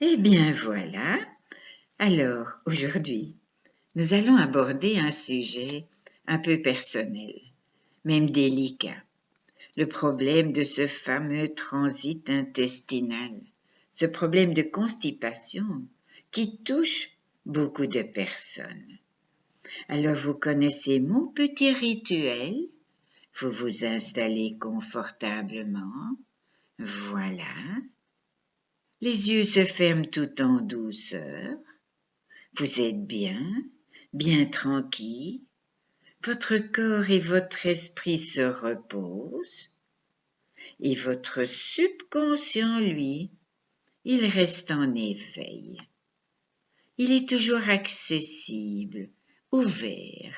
Eh bien voilà, alors aujourd'hui, nous allons aborder un sujet un peu personnel, même délicat, le problème de ce fameux transit intestinal, ce problème de constipation qui touche beaucoup de personnes. Alors vous connaissez mon petit rituel, vous vous installez confortablement, voilà, les yeux se ferment tout en douceur. Vous êtes bien tranquille, votre corps et votre esprit se reposent, et votre subconscient, lui, il reste en éveil. Il est toujours accessible, ouvert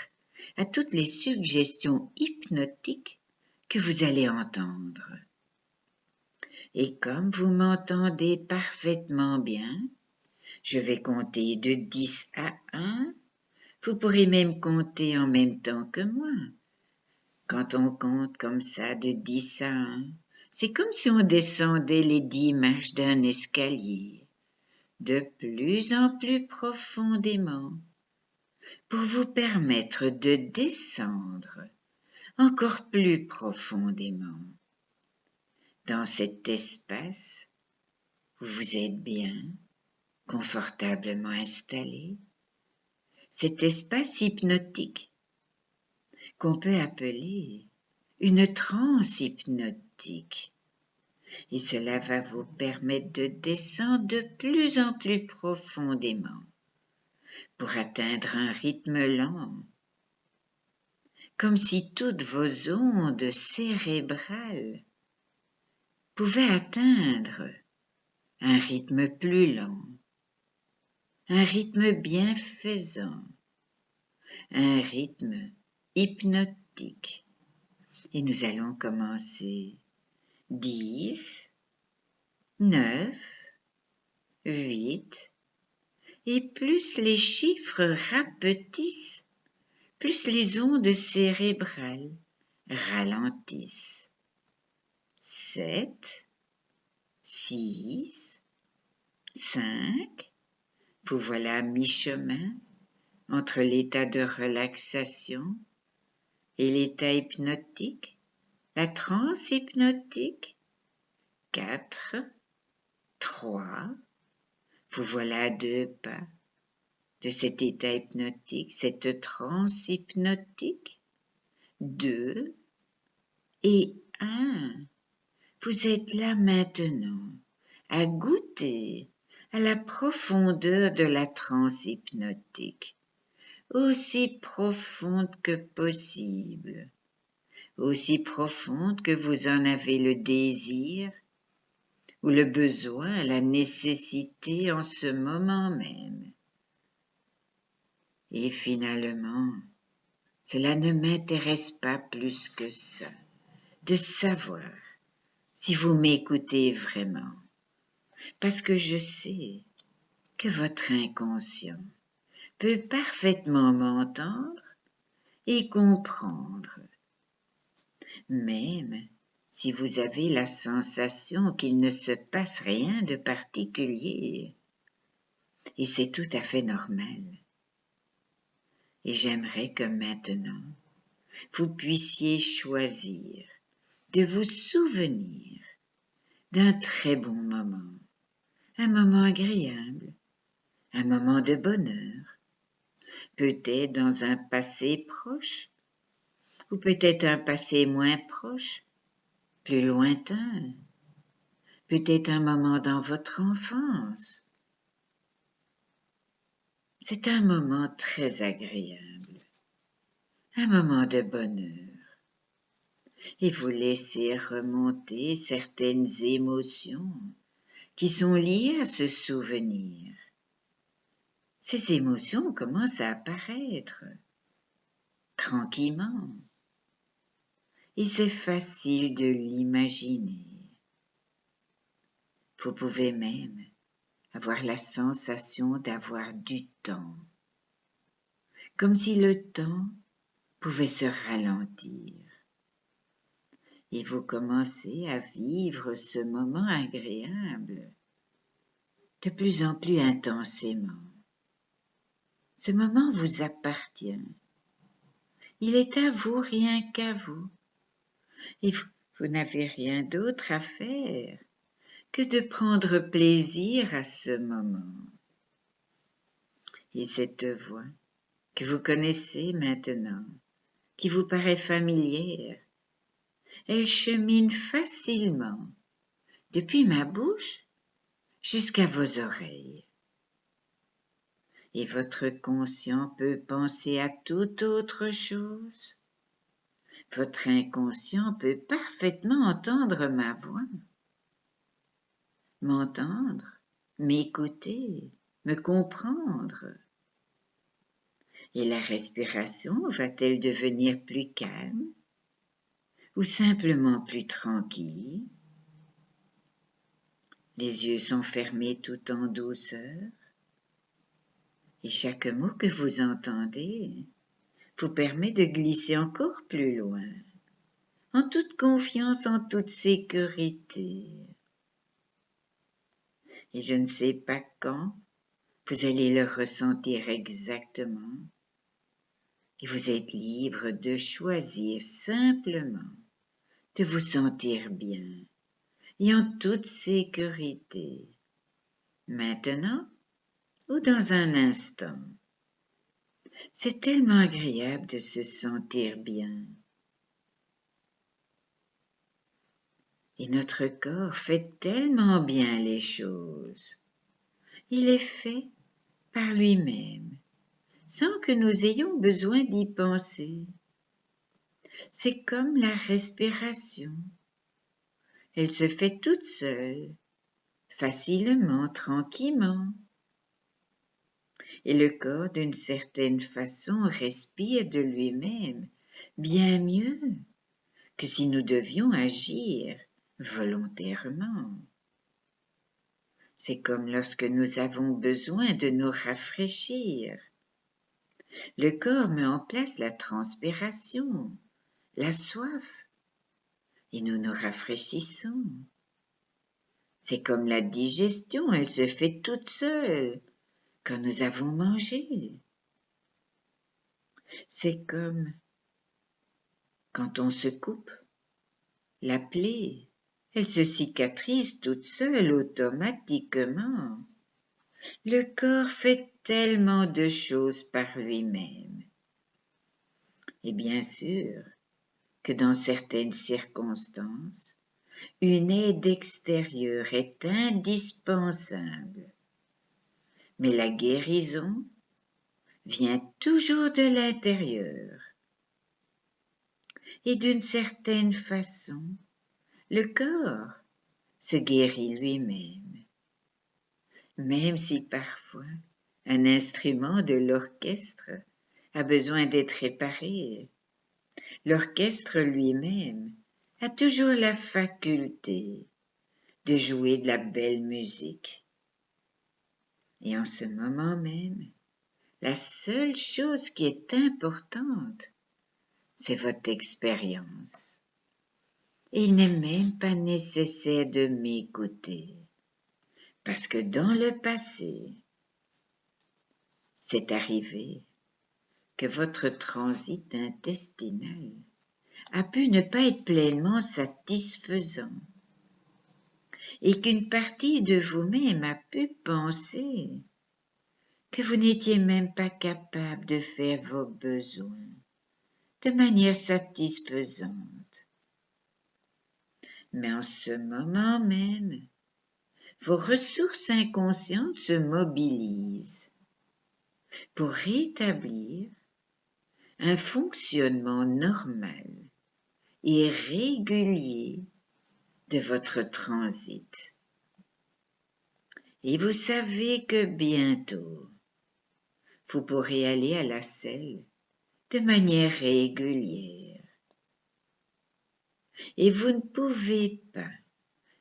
à toutes les suggestions hypnotiques que vous allez entendre. Et comme vous m'entendez parfaitement bien, je vais compter de 10 à 1. Vous pourrez même compter en même temps que moi. Quand on compte comme ça de 10 à 1, c'est comme si on descendait les 10 marches d'un escalier, de plus en plus profondément, pour vous permettre de descendre encore plus profondément. Dans cet espace où vous êtes bien, confortablement installé, cet espace hypnotique qu'on peut appeler une transe hypnotique. Et cela va vous permettre de descendre de plus en plus profondément pour atteindre un rythme lent, comme si toutes vos ondes cérébrales pouvaient atteindre un rythme plus lent, un rythme bienfaisant, un rythme hypnotique. Et nous allons commencer 10, 9, 8, et plus les chiffres rapetissent, plus les ondes cérébrales ralentissent. 7, 6, 5, vous voilà à mi-chemin entre l'état de relaxation et l'état hypnotique, la transe hypnotique. 4, 3, vous voilà à 2 pas de cet état hypnotique, cette transe hypnotique. 2 et 1, vous êtes là maintenant à goûter à la profondeur de la transe hypnotique, aussi profonde que possible, aussi profonde que vous en avez le désir ou le besoin, la nécessité en ce moment même. Et finalement, cela ne m'intéresse pas plus que ça, de savoir si vous m'écoutez vraiment, parce que je sais que votre inconscient peut parfaitement m'entendre et comprendre, même si vous avez la sensation qu'il ne se passe rien de particulier, et c'est tout à fait normal. Et j'aimerais que maintenant, vous puissiez choisir de vous souvenir d'un très bon moment, un moment agréable, un moment de bonheur, peut-être dans un passé proche, ou peut-être un passé moins proche, plus lointain, peut-être un moment dans votre enfance. C'est un moment très agréable, un moment de bonheur, et vous laissez remonter certaines émotions qui sont liées à ce souvenir. Ces émotions commencent à apparaître tranquillement, et c'est facile de l'imaginer. Vous pouvez même avoir la sensation d'avoir du temps, comme si le temps pouvait se ralentir. Et vous commencez à vivre ce moment agréable de plus en plus intensément. Ce moment vous appartient. Il est à vous, rien qu'à vous. Et vous n'avez rien d'autre à faire que de prendre plaisir à ce moment. Et cette voix que vous connaissez maintenant, qui vous paraît familière, elle chemine facilement depuis ma bouche jusqu'à vos oreilles. Et votre conscient peut penser à toute autre chose. Votre inconscient peut parfaitement entendre ma voix, m'entendre, m'écouter, me comprendre. Et la respiration va-t-elle devenir plus calme ou simplement plus tranquille? Les yeux sont fermés tout en douceur et chaque mot que vous entendez vous permet de glisser encore plus loin, en toute confiance, en toute sécurité. Et je ne sais pas quand vous allez le ressentir exactement. Et vous êtes libre de choisir simplement de vous sentir bien et en toute sécurité, maintenant ou dans un instant. C'est tellement agréable de se sentir bien. Et notre corps fait tellement bien les choses. Il est fait par lui-même, sans que nous ayons besoin d'y penser. C'est comme la respiration. Elle se fait toute seule, facilement, tranquillement. Et le corps, d'une certaine façon, respire de lui-même, bien mieux que si nous devions agir volontairement. C'est comme lorsque nous avons besoin de nous rafraîchir. Le corps met en place la transpiration, la soif, et nous nous rafraîchissons. C'est comme la digestion, elle se fait toute seule quand nous avons mangé. C'est comme quand on se coupe la plaie, elle se cicatrise toute seule automatiquement. Le corps fait tellement de choses par lui-même. Et bien sûr que dans certaines circonstances, une aide extérieure est indispensable. Mais la guérison vient toujours de l'intérieur. Et d'une certaine façon, le corps se guérit lui-même. Même si parfois un instrument de l'orchestre a besoin d'être réparé, l'orchestre lui-même a toujours la faculté de jouer de la belle musique. Et en ce moment même, la seule chose qui est importante, c'est votre expérience. Et il n'est même pas nécessaire de m'écouter, parce que dans le passé, c'est arrivé que votre transit intestinal a pu ne pas être pleinement satisfaisant et qu'une partie de vous-même a pu penser que vous n'étiez même pas capable de faire vos besoins de manière satisfaisante. Mais en ce moment même, vos ressources inconscientes se mobilisent pour rétablir un fonctionnement normal et régulier de votre transit. Et vous savez que bientôt, vous pourrez aller à la selle de manière régulière. Et vous ne pouvez pas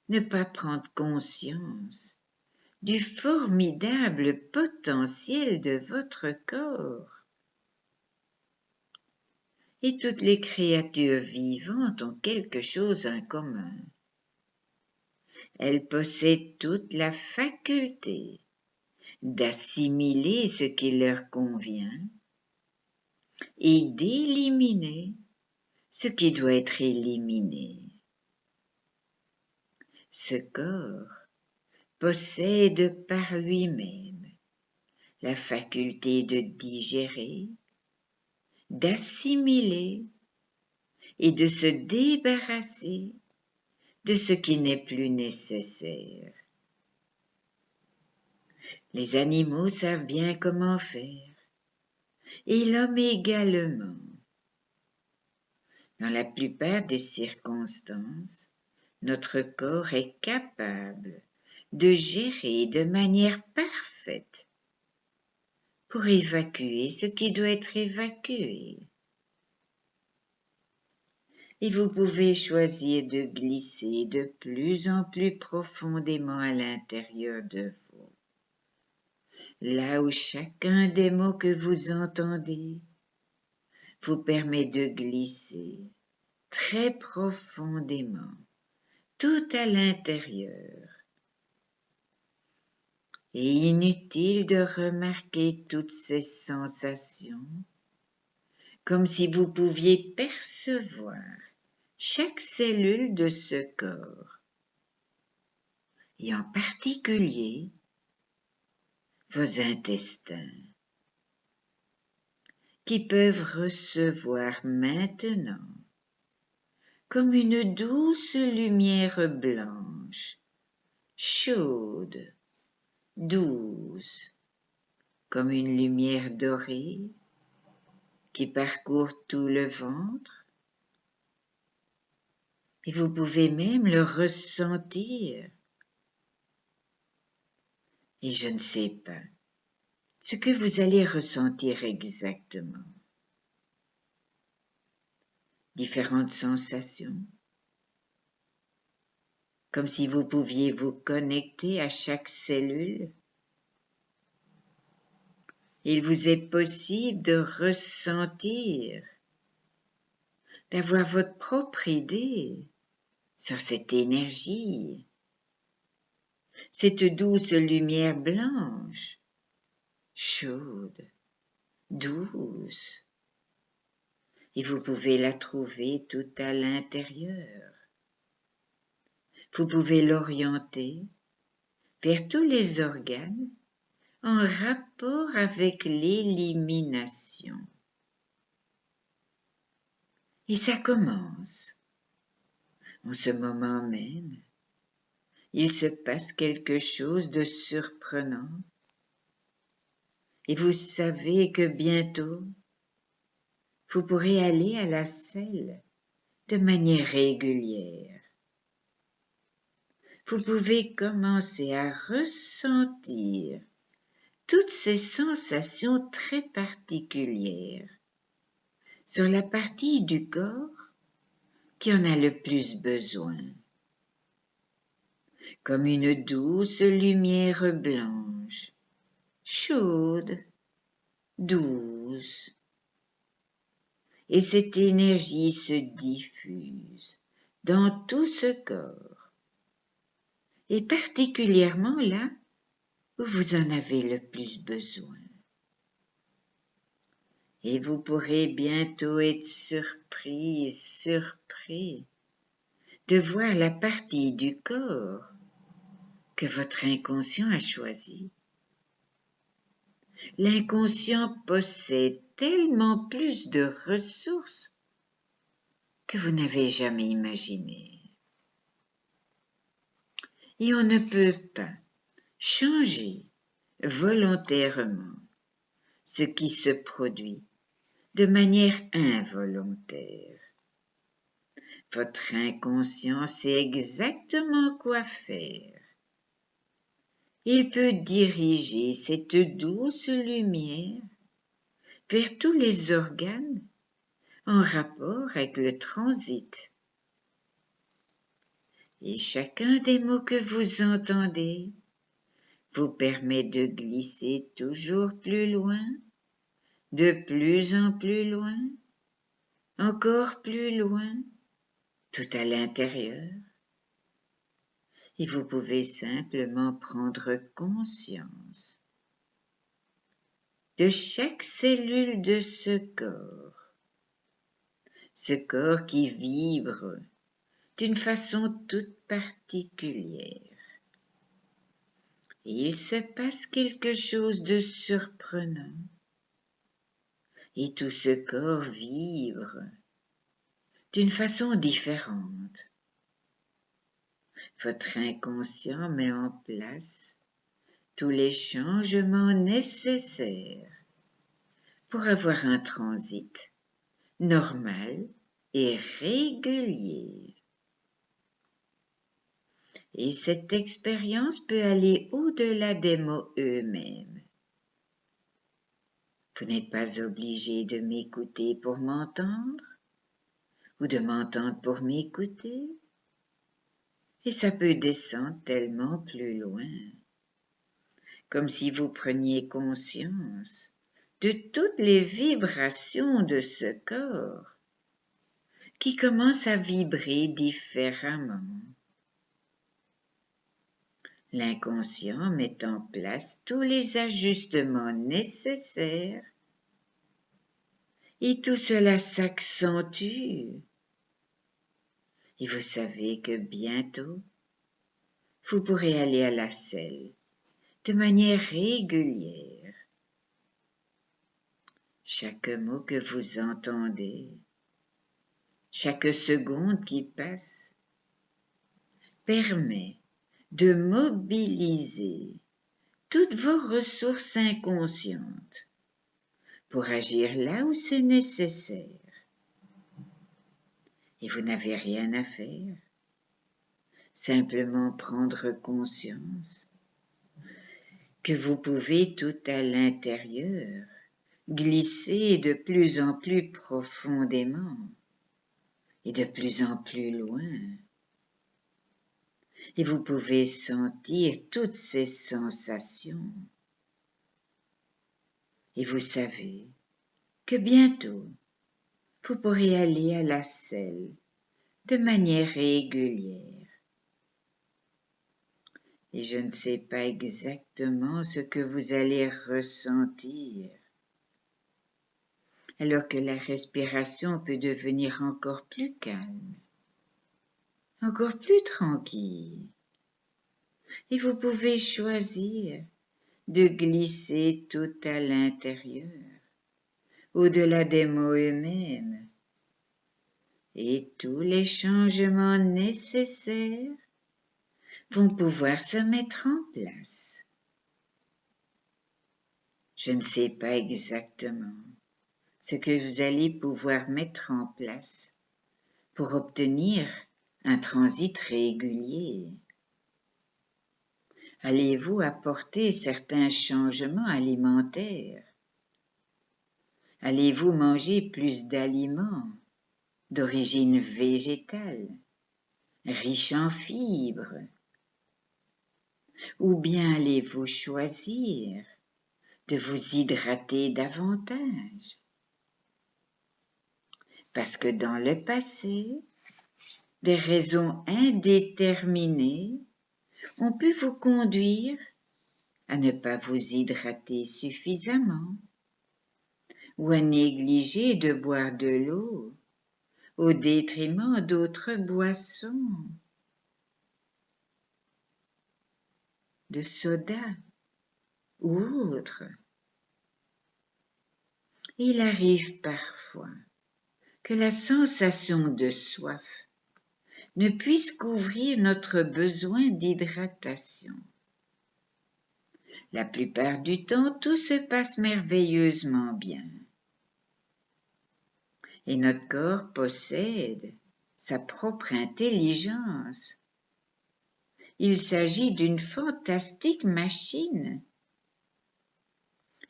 ne pas prendre conscience du formidable potentiel de votre corps. Et toutes les créatures vivantes ont quelque chose en commun. Elle possède toute la faculté d'assimiler ce qui leur convient et d'éliminer ce qui doit être éliminé. Ce corps possède par lui-même la faculté de digérer, d'assimiler et de se débarrasser de ce qui n'est plus nécessaire. Les animaux savent bien comment faire, et l'homme également. Dans la plupart des circonstances, notre corps est capable de gérer de manière parfaite pour évacuer ce qui doit être évacué. Et vous pouvez choisir de glisser de plus en plus profondément à l'intérieur de vous, là où chacun des mots que vous entendez vous permet de glisser très profondément, tout à l'intérieur. Et inutile de remarquer toutes ces sensations, comme si vous pouviez percevoir chaque cellule de ce corps, et en particulier vos intestins, qui peuvent recevoir maintenant comme une douce lumière blanche, chaude, douce, comme une lumière dorée qui parcourt tout le ventre. Et vous pouvez même le ressentir. Et je ne sais pas ce que vous allez ressentir exactement. Différentes sensations, comme si vous pouviez vous connecter à chaque cellule. Il vous est possible de ressentir, d'avoir votre propre idée sur cette énergie, cette douce lumière blanche, chaude, douce, et vous pouvez la trouver tout à l'intérieur. Vous pouvez l'orienter vers tous les organes en rapport avec l'élimination. Et ça commence. En ce moment même, il se passe quelque chose de surprenant. Et vous savez que bientôt, vous pourrez aller à la selle de manière régulière. Vous pouvez commencer à ressentir toutes ces sensations très particulières sur la partie du corps qui en a le plus besoin, comme une douce lumière blanche, chaude, douce. Et cette énergie se diffuse dans tout ce corps, et particulièrement là où vous en avez le plus besoin. Et vous pourrez bientôt être surpris de voir la partie du corps que votre inconscient a choisie. L'inconscient possède tellement plus de ressources que vous n'avez jamais imaginé. Et on ne peut pas changer volontairement ce qui se produit de manière involontaire. Votre inconscient sait exactement quoi faire. Il peut diriger cette douce lumière vers tous les organes en rapport avec le transit. Et chacun des mots que vous entendez vous permet de glisser toujours plus loin, de plus en plus loin, encore plus loin, tout à l'intérieur. Et vous pouvez simplement prendre conscience de chaque cellule de ce corps qui vibre d'une façon toute particulière. Et il se passe quelque chose de surprenant. Et tout ce corps vibre d'une façon différente. Votre inconscient met en place tous les changements nécessaires pour avoir un transit normal et régulier. Et cette expérience peut aller au-delà des mots eux-mêmes. Vous n'êtes pas obligé de m'écouter pour m'entendre ou de m'entendre pour m'écouter. Et ça peut descendre tellement plus loin, comme si vous preniez conscience de toutes les vibrations de ce corps qui commencent à vibrer différemment. L'inconscient met en place tous les ajustements nécessaires et tout cela s'accentue. Et vous savez que bientôt, vous pourrez aller à la selle de manière régulière. Chaque mot que vous entendez, chaque seconde qui passe, permet de mobiliser toutes vos ressources inconscientes pour agir là où c'est nécessaire. Et vous n'avez rien à faire, simplement prendre conscience que vous pouvez tout à l'intérieur glisser de plus en plus profondément et de plus en plus loin. Et vous pouvez sentir toutes ces sensations. Et vous savez que bientôt, vous pourrez aller à la selle de manière régulière. Et je ne sais pas exactement ce que vous allez ressentir, alors que la respiration peut devenir encore plus calme, encore plus tranquille. Et vous pouvez choisir de glisser tout à l'intérieur, au-delà des mots eux-mêmes, et tous les changements nécessaires vont pouvoir se mettre en place. Je ne sais pas exactement ce que vous allez pouvoir mettre en place pour obtenir un transit régulier. Allez-vous apporter certains changements alimentaires? Allez-vous manger plus d'aliments d'origine végétale, riches en fibres? Ou bien allez-vous choisir de vous hydrater davantage? Parce que dans le passé, des raisons indéterminées ont pu vous conduire à ne pas vous hydrater suffisamment ou à négliger de boire de l'eau au détriment d'autres boissons, de soda ou autres. Il arrive parfois que la sensation de soif ne puisse couvrir notre besoin d'hydratation. La plupart du temps, tout se passe merveilleusement bien. Et notre corps possède sa propre intelligence. Il s'agit d'une fantastique machine.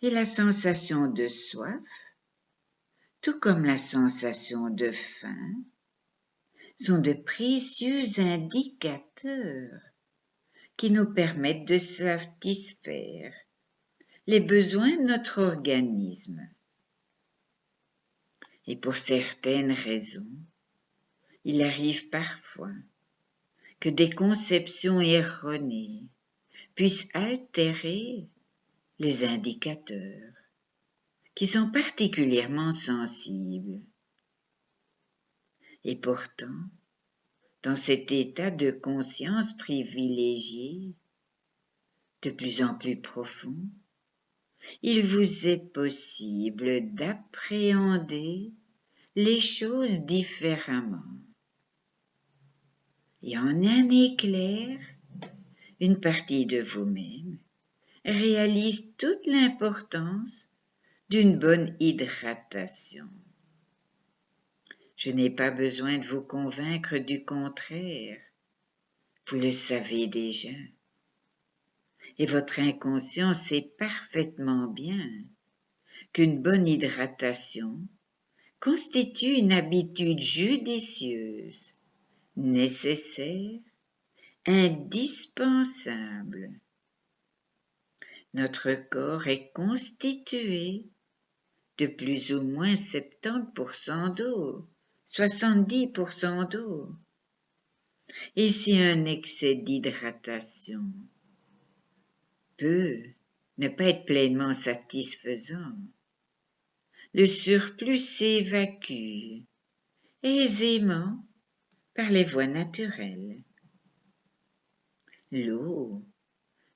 Et la sensation de soif, tout comme la sensation de faim, sont de précieux indicateurs qui nous permettent de satisfaire les besoins de notre organisme. Et pour certaines raisons, il arrive parfois que des conceptions erronées puissent altérer les indicateurs qui sont particulièrement sensibles. Et pourtant, dans cet état de conscience privilégié, de plus en plus profond, il vous est possible d'appréhender les choses différemment. Et en un éclair, une partie de vous-même réalise toute l'importance d'une bonne hydratation. Je n'ai pas besoin de vous convaincre du contraire. Vous le savez déjà. Et votre inconscient sait parfaitement bien qu'une bonne hydratation constitue une habitude judicieuse, nécessaire, indispensable. Notre corps est constitué de plus ou moins 70% d'eau, 70% d'eau. Et si un excès d'hydratation peut ne pas être pleinement satisfaisant, le surplus s'évacue aisément par les voies naturelles. L'eau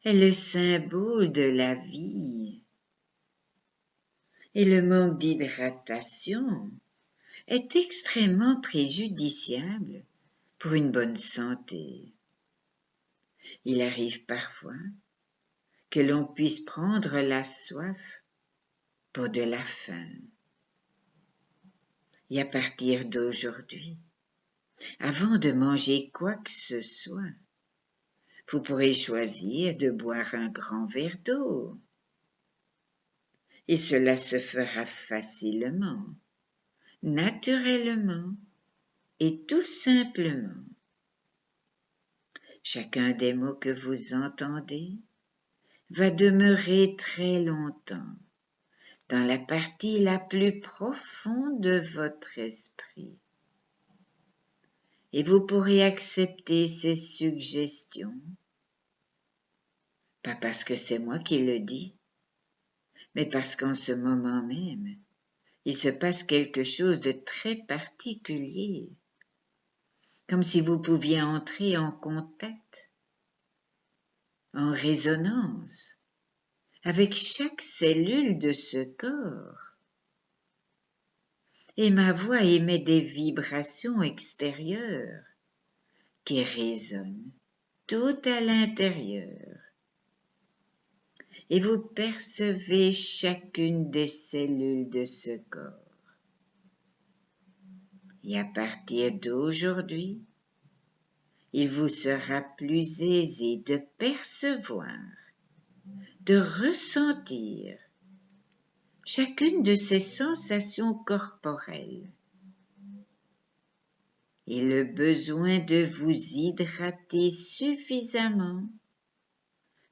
est le symbole de la vie et le manque d'hydratation est extrêmement préjudiciable pour une bonne santé. Il arrive parfois que l'on puisse prendre la soif pour de la faim. Et à partir d'aujourd'hui, avant de manger quoi que ce soit, vous pourrez choisir de boire un grand verre d'eau. Et cela se fera facilement, naturellement et tout simplement. Chacun des mots que vous entendez va demeurer très longtemps dans la partie la plus profonde de votre esprit. Et vous pourrez accepter ces suggestions, pas parce que c'est moi qui le dis, mais parce qu'en ce moment même, il se passe quelque chose de très particulier, comme si vous pouviez entrer en contact, en résonance, avec chaque cellule de ce corps. Et ma voix émet des vibrations extérieures qui résonnent tout à l'intérieur. Et vous percevez chacune des cellules de ce corps. Et à partir d'aujourd'hui, il vous sera plus aisé de percevoir, de ressentir chacune de ces sensations corporelles. Et le besoin de vous hydrater suffisamment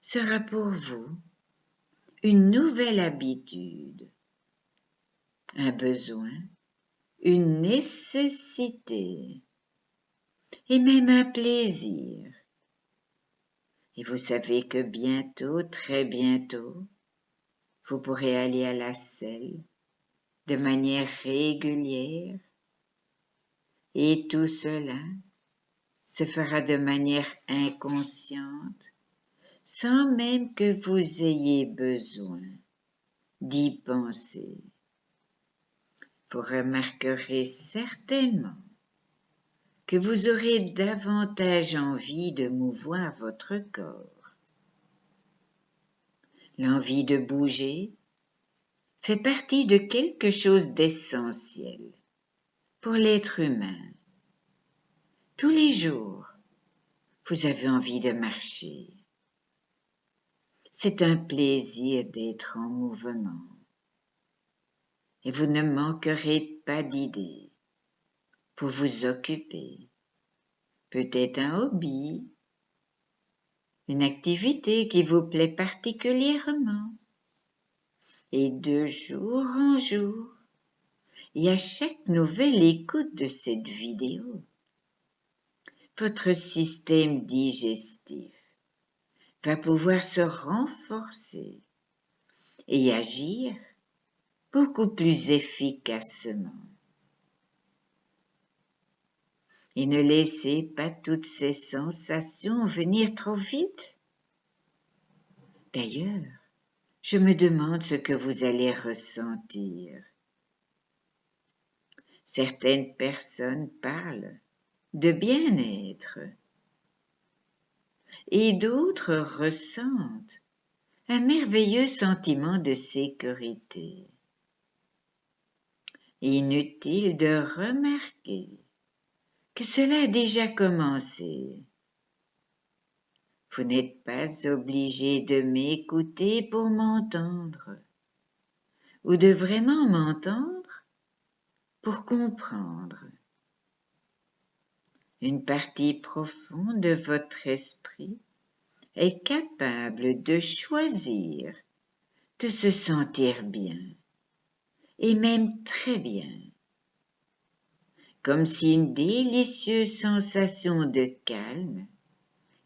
sera pour vous une nouvelle habitude, un besoin, une nécessité et même un plaisir. Et vous savez que bientôt, très bientôt, vous pourrez aller à la selle de manière régulière et tout cela se fera de manière inconsciente sans même que vous ayez besoin d'y penser. Vous remarquerez certainement que vous aurez davantage envie de mouvoir votre corps. L'envie de bouger fait partie de quelque chose d'essentiel pour l'être humain. Tous les jours, vous avez envie de marcher. C'est un plaisir d'être en mouvement. Et vous ne manquerez pas d'idées pour vous occuper. Peut-être un hobby, une activité qui vous plaît particulièrement. Et de jour en jour, et à chaque nouvelle écoute de cette vidéo, votre système digestif va pouvoir se renforcer et agir beaucoup plus efficacement. Et ne laissez pas toutes ces sensations venir trop vite. D'ailleurs, je me demande ce que vous allez ressentir. Certaines personnes parlent de bien-être et d'autres ressentent un merveilleux sentiment de sécurité. Inutile de remarquer que cela a déjà commencé. Vous n'êtes pas obligé de m'écouter pour m'entendre, ou de vraiment m'entendre pour comprendre. Une partie profonde de votre esprit est capable de choisir de se sentir bien, et même très bien, comme si une délicieuse sensation de calme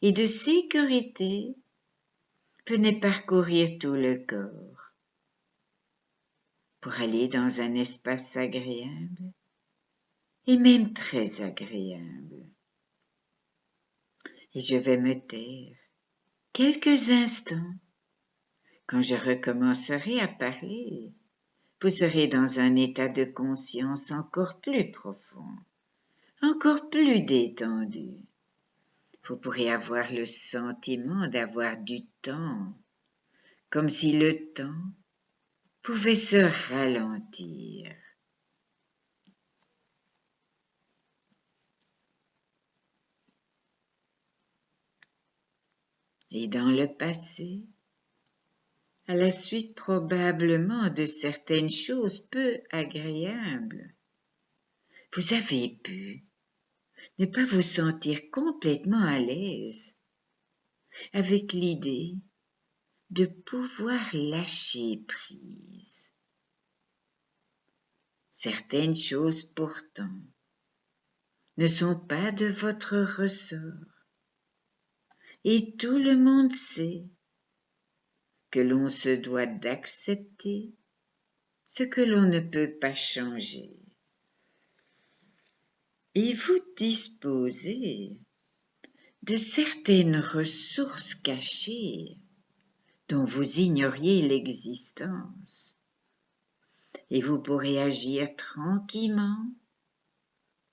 et de sécurité venait parcourir tout le corps pour aller dans un espace agréable et même très agréable. Et je vais me taire quelques instants. Quand je recommencerai à parler, vous serez dans un état de conscience encore plus profond, encore plus détendu. Vous pourrez avoir le sentiment d'avoir du temps, comme si le temps pouvait se ralentir. Et dans le passé, à la suite probablement de certaines choses peu agréables, vous avez pu ne pas vous sentir complètement à l'aise avec l'idée de pouvoir lâcher prise. Certaines choses pourtant ne sont pas de votre ressort, et tout le monde sait que l'on se doit d'accepter ce que l'on ne peut pas changer. Et vous disposez de certaines ressources cachées dont vous ignoriez l'existence, et vous pourrez agir tranquillement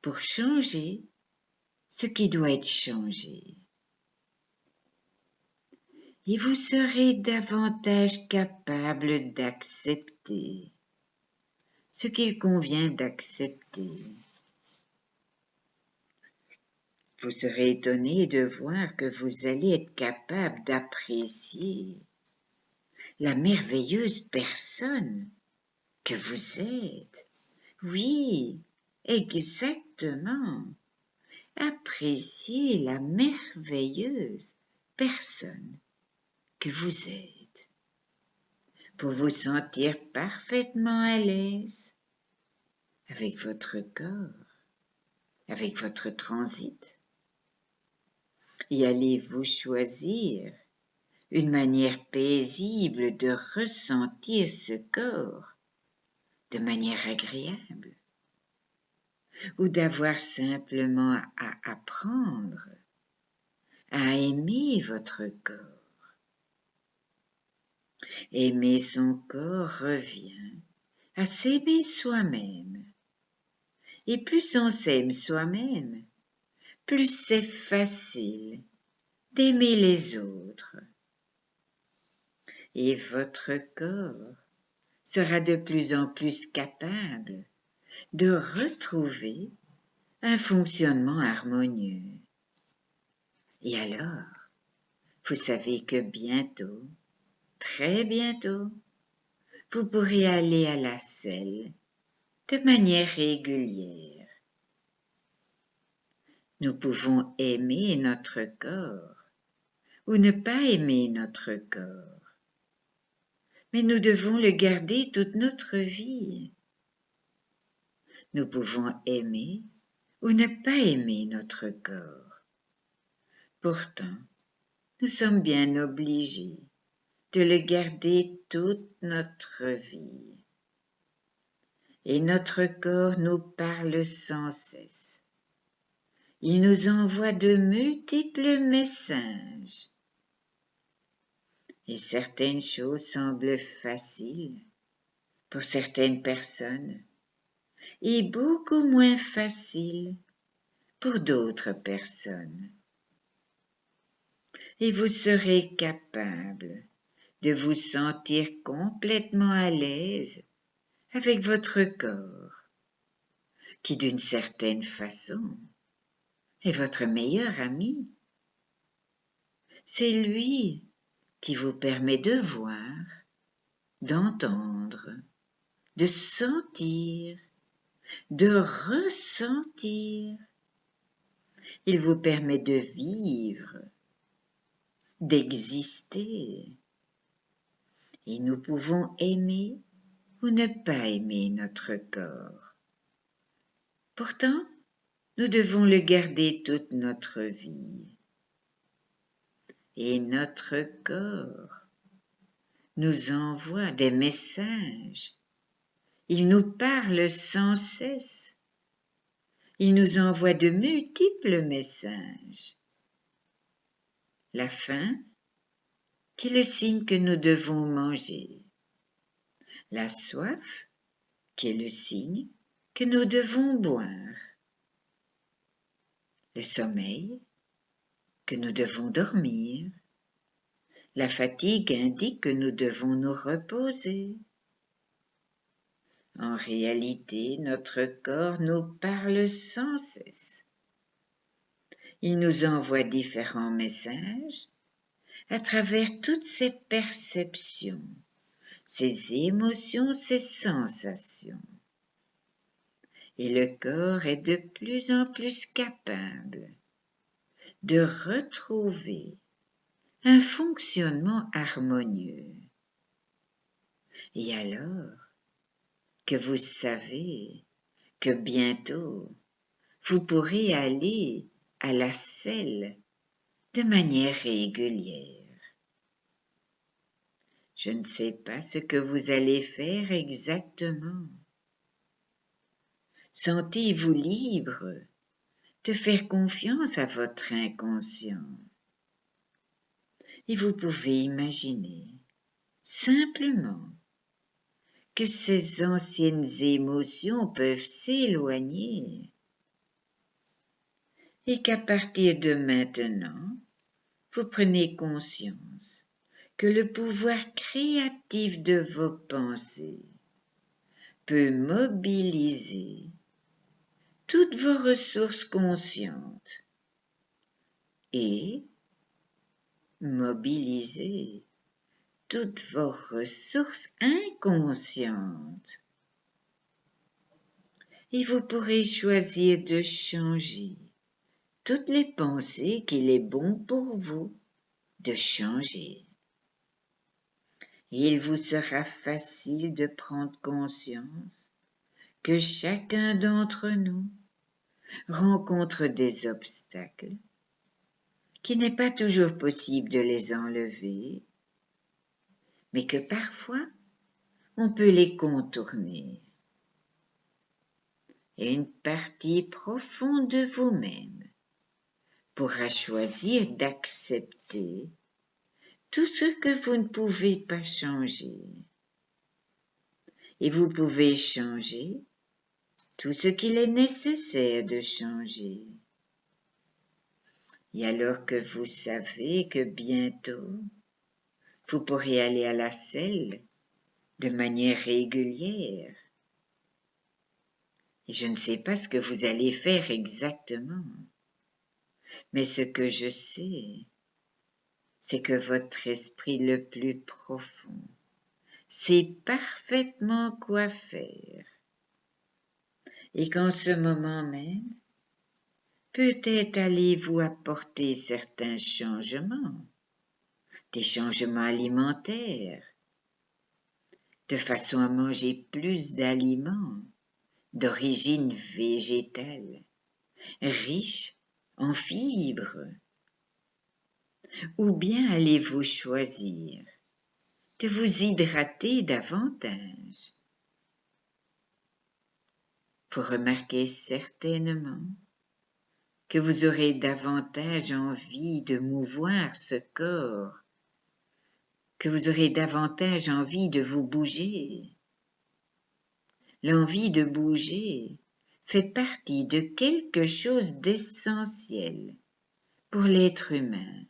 pour changer ce qui doit être changé. Et vous serez davantage capable d'accepter ce qu'il convient d'accepter. Vous serez étonné de voir que vous allez être capable d'apprécier la merveilleuse personne que vous êtes. Oui, exactement. Appréciez la merveilleuse personne que vous êtes, pour vous sentir parfaitement à l'aise avec votre corps, avec votre transit. Et allez-vous choisir une manière paisible de ressentir ce corps de manière agréable, ou d'avoir simplement à apprendre à aimer votre corps. Aimer son corps revient à s'aimer soi-même. Et plus on s'aime soi-même, plus c'est facile d'aimer les autres. Et votre corps sera de plus en plus capable de retrouver un fonctionnement harmonieux. Et alors, vous savez que bientôt, très bientôt, vous pourrez aller à la selle de manière régulière. Nous pouvons aimer notre corps ou ne pas aimer notre corps, mais nous devons le garder toute notre vie. Nous pouvons aimer ou ne pas aimer notre corps, Pourtant, nous sommes bien obligés de le garder toute notre vie. Et notre corps nous parle sans cesse. Il nous envoie de multiples messages. Et certaines choses semblent faciles pour certaines personnes et beaucoup moins faciles pour d'autres personnes. Et vous serez capable de vous sentir complètement à l'aise avec votre corps, qui d'une certaine façon est votre meilleur ami. C'est lui qui vous permet de voir, d'entendre, de sentir, de ressentir. Il vous permet de vivre, d'exister. Et nous pouvons aimer ou ne pas aimer notre corps. Pourtant, nous devons le garder toute notre vie. Et notre corps nous envoie des messages. Il nous parle sans cesse. Il nous envoie de multiples messages. La faim, qui est le signe que nous devons manger. La soif, qui est le signe que nous devons boire. Le sommeil, que nous devons dormir. La fatigue indique que nous devons nous reposer. En réalité, notre corps nous parle sans cesse. Il nous envoie différents messages à travers toutes ces perceptions, ces émotions, ces sensations. Et le corps est de plus en plus capable de retrouver un fonctionnement harmonieux. Et alors que vous savez que bientôt vous pourrez aller à la selle de manière régulière. Je ne sais pas ce que vous allez faire exactement. Sentez-vous libre de faire confiance à votre inconscient. Et vous pouvez imaginer simplement que ces anciennes émotions peuvent s'éloigner et qu'à partir de maintenant, vous prenez conscience que le pouvoir créatif de vos pensées peut mobiliser toutes vos ressources conscientes et mobiliser toutes vos ressources inconscientes. Et vous pourrez choisir de changer toutes les pensées qu'il est bon pour vous de changer. Et il vous sera facile de prendre conscience que chacun d'entre nous rencontre des obstacles, qu'il n'est pas toujours possible de les enlever, mais que parfois on peut les contourner. Et une partie profonde de vous-même pourra choisir d'accepter tout ce que vous ne pouvez pas changer. Et vous pouvez changer tout ce qu'il est nécessaire de changer. Et alors que vous savez que bientôt, vous pourrez aller à la selle de manière régulière. Et je ne sais pas ce que vous allez faire exactement, mais ce que je sais, c'est que votre esprit le plus profond sait parfaitement quoi faire. Et qu'en ce moment même, peut-être allez-vous apporter certains changements, des changements alimentaires, de façon à manger plus d'aliments d'origine végétale, riches en fibres, Ou bien allez-vous choisir de vous hydrater davantage? Vous remarquez certainement que vous aurez davantage envie de mouvoir ce corps, que vous aurez davantage envie de vous bouger. L'envie de bouger fait partie de quelque chose d'essentiel pour l'être humain.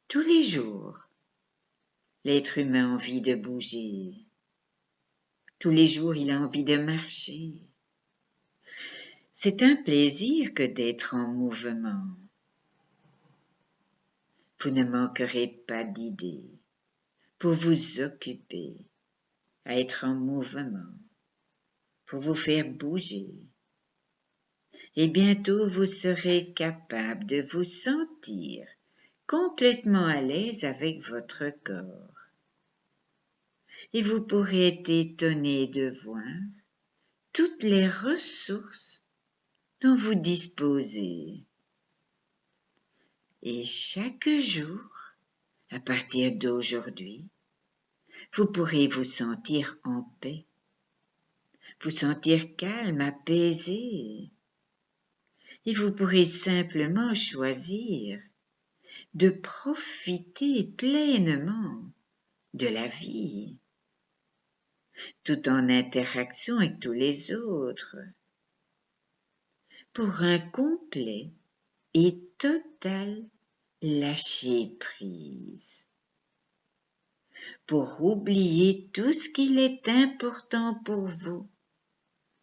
Tous les jours, l'être humain a envie de bouger. Tous les jours, il a envie de marcher. C'est un plaisir que d'être en mouvement. Vous ne manquerez pas d'idées pour vous occuper à être en mouvement, pour vous faire bouger. Et bientôt vous serez capable de vous sentir complètement à l'aise avec votre corps. Et vous pourrez être étonné de voir toutes les ressources dont vous disposez. Et chaque jour, à partir d'aujourd'hui, vous pourrez vous sentir en paix, vous sentir calme, apaisé. Et vous pourrez simplement choisir de profiter pleinement de la vie, tout en interaction avec tous les autres, pour un complet et total lâcher-prise, pour oublier tout ce qu'il est important pour vous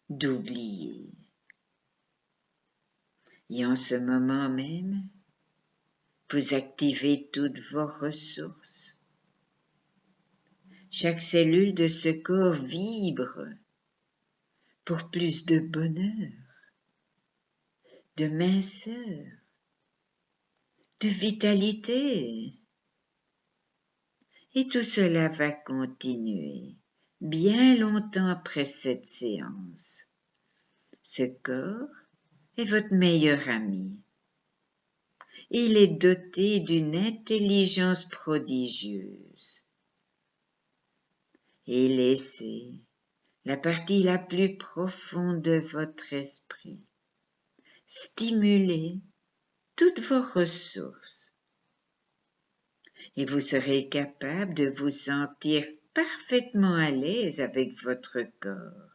d'oublier. Et en ce moment même, vous activez toutes vos ressources. Chaque cellule de ce corps vibre pour plus de bonheur, de minceur, de vitalité. Et tout cela va continuer bien longtemps après cette séance. Ce corps est votre meilleur ami. Il est doté d'une intelligence prodigieuse. Et laissez la partie la plus profonde de votre esprit stimuler toutes vos ressources. Et vous serez capable de vous sentir parfaitement à l'aise avec votre corps.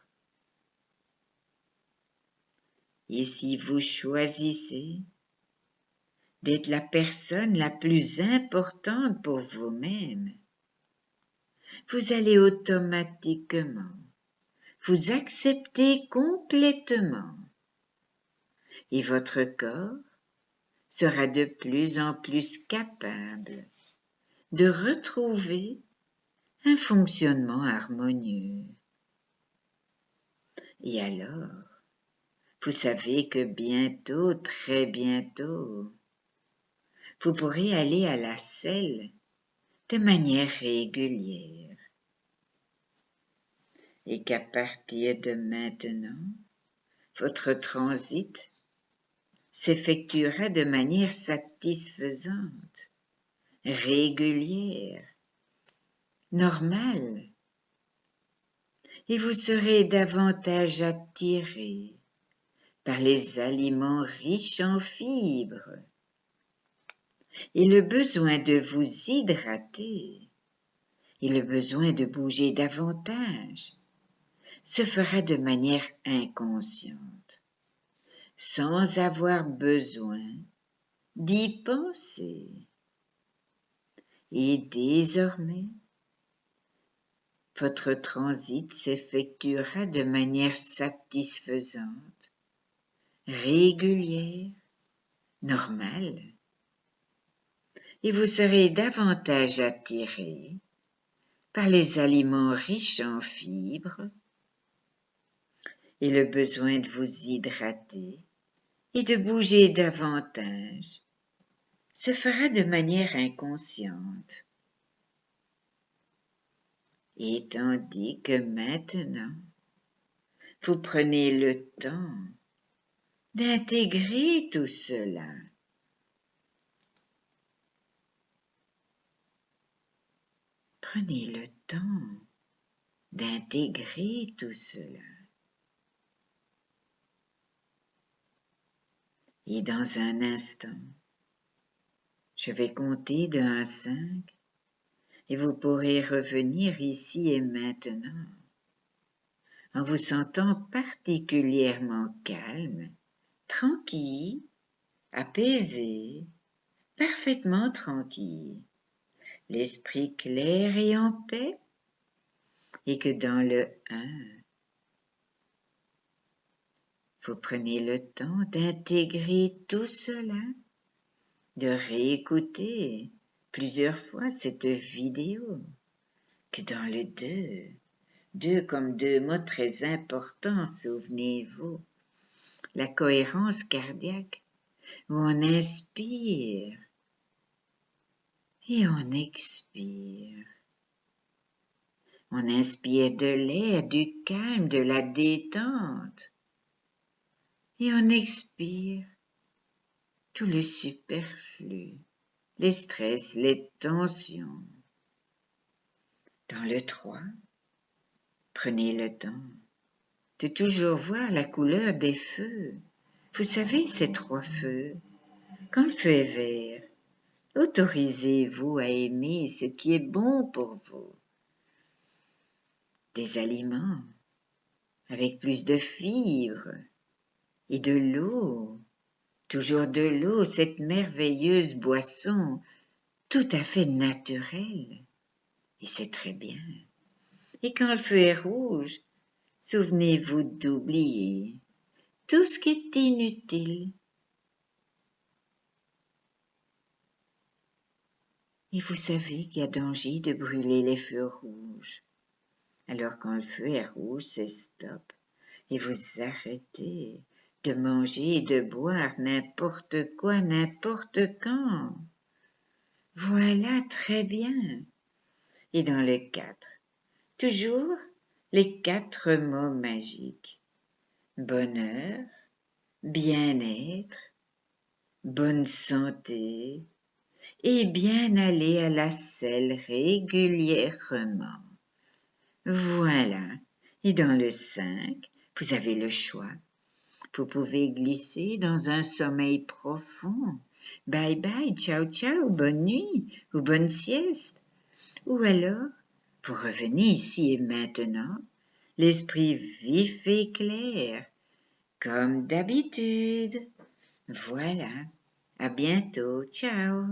Et si vous choisissez d'être la personne la plus importante pour vous-même, vous allez automatiquement vous accepter complètement et votre corps sera de plus en plus capable de retrouver un fonctionnement harmonieux. Et alors, vous savez que bientôt, très bientôt, vous pourrez aller à la selle de manière régulière. Et qu'à partir de maintenant, votre transit s'effectuera de manière satisfaisante, régulière, normale, et vous serez davantage attiré par les aliments riches en fibres et le besoin de vous hydrater et le besoin de bouger davantage se fera de manière inconsciente, sans avoir besoin d'y penser. Et désormais, votre transit s'effectuera de manière satisfaisante, régulière, normale, et vous serez davantage attiré par les aliments riches en fibres et le besoin de vous hydrater et de bouger davantage se fera de manière inconsciente. Et tandis que maintenant, vous prenez le temps d'intégrer tout cela, Prenez le temps d'intégrer tout cela. Et dans un instant, je vais compter de 1 à 5 et vous pourrez revenir ici et maintenant en vous sentant particulièrement calme, tranquille, apaisé, parfaitement tranquille, l'esprit clair et en paix, et que dans le 1, vous prenez le temps d'intégrer tout cela, de réécouter plusieurs fois cette vidéo, que dans le 2 comme 2 mots très importants, souvenez-vous, la cohérence cardiaque, où on inspire et on expire. On inspire de l'air, du calme, de la détente. Et on expire tout le superflu, les stress, les tensions. Dans le 3, prenez le temps de toujours voir la couleur des feux. Vous savez, ces 3 feux. Quand le feu est vert, autorisez-vous à aimer ce qui est bon pour vous. Des aliments avec plus de fibres et de l'eau. Toujours de l'eau, cette merveilleuse boisson tout à fait naturelle. Et c'est très bien. Et quand le feu est rouge, souvenez-vous d'oublier tout ce qui est inutile. Et vous savez qu'il y a danger de brûler les feux rouges. Alors quand le feu est rouge, c'est stop. Et vous arrêtez de manger et de boire n'importe quoi, n'importe quand. Voilà, très bien. Et dans le 4, toujours les 4 mots magiques. Bonheur, bien-être, bonne santé et bien aller à la selle régulièrement. Voilà. Et dans le 5, vous avez le choix. Vous pouvez glisser dans un sommeil profond. Bye bye, ciao ciao, bonne nuit ou bonne sieste. Ou alors, vous revenez ici et maintenant, l'esprit vif et clair, comme d'habitude. Voilà. À bientôt. Ciao.